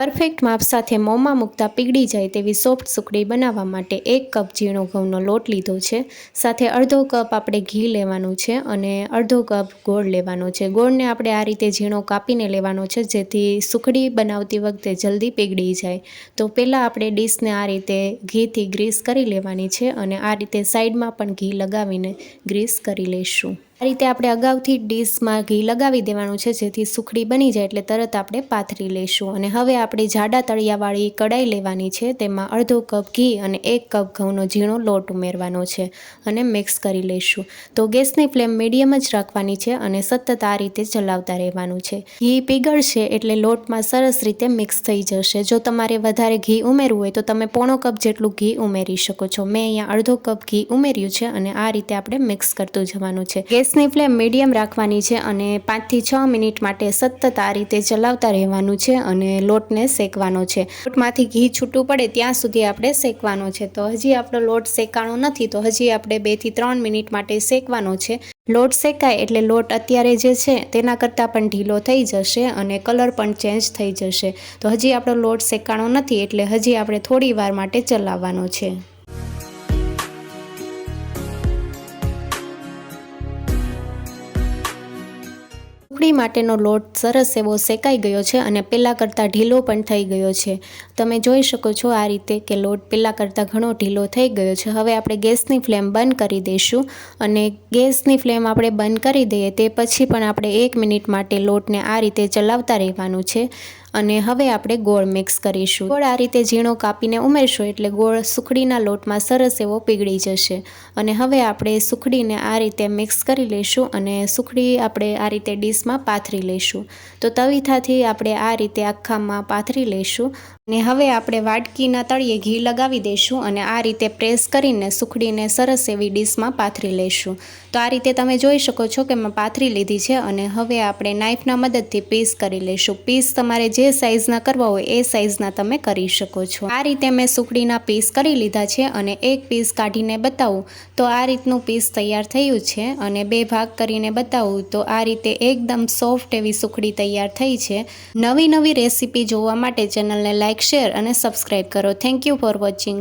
Perfect માપ સાથે મોંમાં મૂકતા પીગળી જાય તેવી સોફ્ટ સુખડી બનાવવા માટે 1 કપ ઝીણો ઘઉંનો લોટ લીધો છે। સાથે અડધો કપ આપણે ઘી લેવાનું છે અને અડધો કપ ગોળ લેવાનો છે। ગોળને આપણે આ રીતે ઝીણો કાપીને લેવાનો છે, જેથી સુખડી બનાવતી વખતે જલ્દી પીગળી જાય। તો પહેલાં આપણે ડીશને આ રીતે ઘીથી ગ્રીસ કરી લેવાની છે અને આ રીતે સાઈડમાં પણ ઘી લગાવીને ગ્રીસ કરી લઈશું। આ રીતે આપણે અગાઉથી ડીશમાં ઘી લગાવી દેવાનું છે, જેથી સુખડી બની જાય એટલે તરત આપણે પાથરી લઈશું। અને હવે આપણે જાડા તળિયાવાળી કડાઈ લેવાની છે, તેમાં અડધો કપ ઘી અને 1 કપ ઘઉંનો ઝીણો લોટ ઉમેરવાનો છે અને મિક્સ કરી લઈશું। તો ગેસની ફ્લેમ મીડિયમ જ રાખવાની છે અને સતત આ રીતે ચલાવતા રહેવાનું છે। ઘી પીગળશે એટલે લોટમાં સરસ રીતે મિક્સ થઈ જશે। જો તમારે વધારે ઘી ઉમેરવું હોય તો તમે પોણો કપ જેટલું ઘી ઉમેરી શકો છો। મેં અહીંયા અડધો કપ ઘી ઉમેર્યું છે અને આ રીતે આપણે મિક્સ કરતું જવાનું છે। ગેસની ફ્લેમ મીડિયમ રાખવાની છે અને 5 થી 6 મિનિટ માટે સતત આ રીતે ચલાવતા રહેવાનું છે અને લોટને શેકવાનો છે। લોટમાંથી ઘી છૂટું પડે ત્યાં સુધી આપણે શેકવાનો છે। તો હજી આપણો લોટ શેકાણો નથી, તો હજી આપણે 2 થી 3 મિનિટ માટે શેકવાનો છે। લોટ શેકાય એટલે લોટ અત્યારે જે છે તેના કરતાં પણ ઢીલો થઈ જશે અને કલર પણ ચેન્જ થઈ જશે। તો હજી આપણો લોટ શેકાણો નથી એટલે હજી આપણે થોડી વાર માટે ચલાવવાનો છે। સુખડી માટેનો લોટ સરસ એવો શેકાઈ ગયો છે અને પહેલાં કરતાં ઢીલો પણ થઈ ગયો છે। તમે જોઈ શકો છો આ રીતે કે લોટ પહેલાં કરતાં ઘણો ઢીલો થઈ ગયો છે। હવે આપણે ગેસની ફ્લેમ બંધ કરી દઈશું અને ગેસની ફ્લેમ આપણે બંધ કરી દઈએ તે પછી પણ આપણે 1 મિનિટ માટે લોટને આ રીતે ચલાવતા રહેવાનું છે અને હવે આપણે ગોળ મિક્સ કરીશું। ગોળ આ રીતે ઝીણો કાપીને ઉમેરશો એટલે ગોળ સુખડીના લોટમાં સરસ એવો પીગળી જશે અને હવે આપણે સુખડીને આ રીતે મિક્સ કરી લઈશું અને સુખડી આપણે આ રીતે ડીશમાં પાથરી લઈશું। તો તવીથાથી આપણે આ રીતે આખામાં પાથરી લઈશું અને હવે આપણે વાટકીના તળિયે ઘી લગાવી દઈશું અને આ રીતે પ્રેસ કરીને સુખડીને સરસ એવી ડીશમાં પાથરી લઈશું। તો આ રીતે તમે જોઈ શકો છો કે મેં પાથરી લીધી છે અને હવે આપણે નાઈફના મદદથી પીસ કરી લઈશું। પીસ તમારે જે સાઈઝના કરવા હોય એ સાઈઝના તમે કરી શકો છો। આ રીતે મેં સુખડીના પીસ કરી લીધા છે અને એક પીસ કાઢીને બતાવું તો આ રીતનું પીસ તૈયાર થયું છે અને 2 ભાગ કરીને બતાવું તો આ રીતે એકદમ સોફ્ટ એવી સુખડી તૈયાર થઈ છે। નવી રેસીપી જોવા માટે ચેનલને લાઇક, શેર અને સબસ્ક્રાઈબ કરો। Thank you for watching.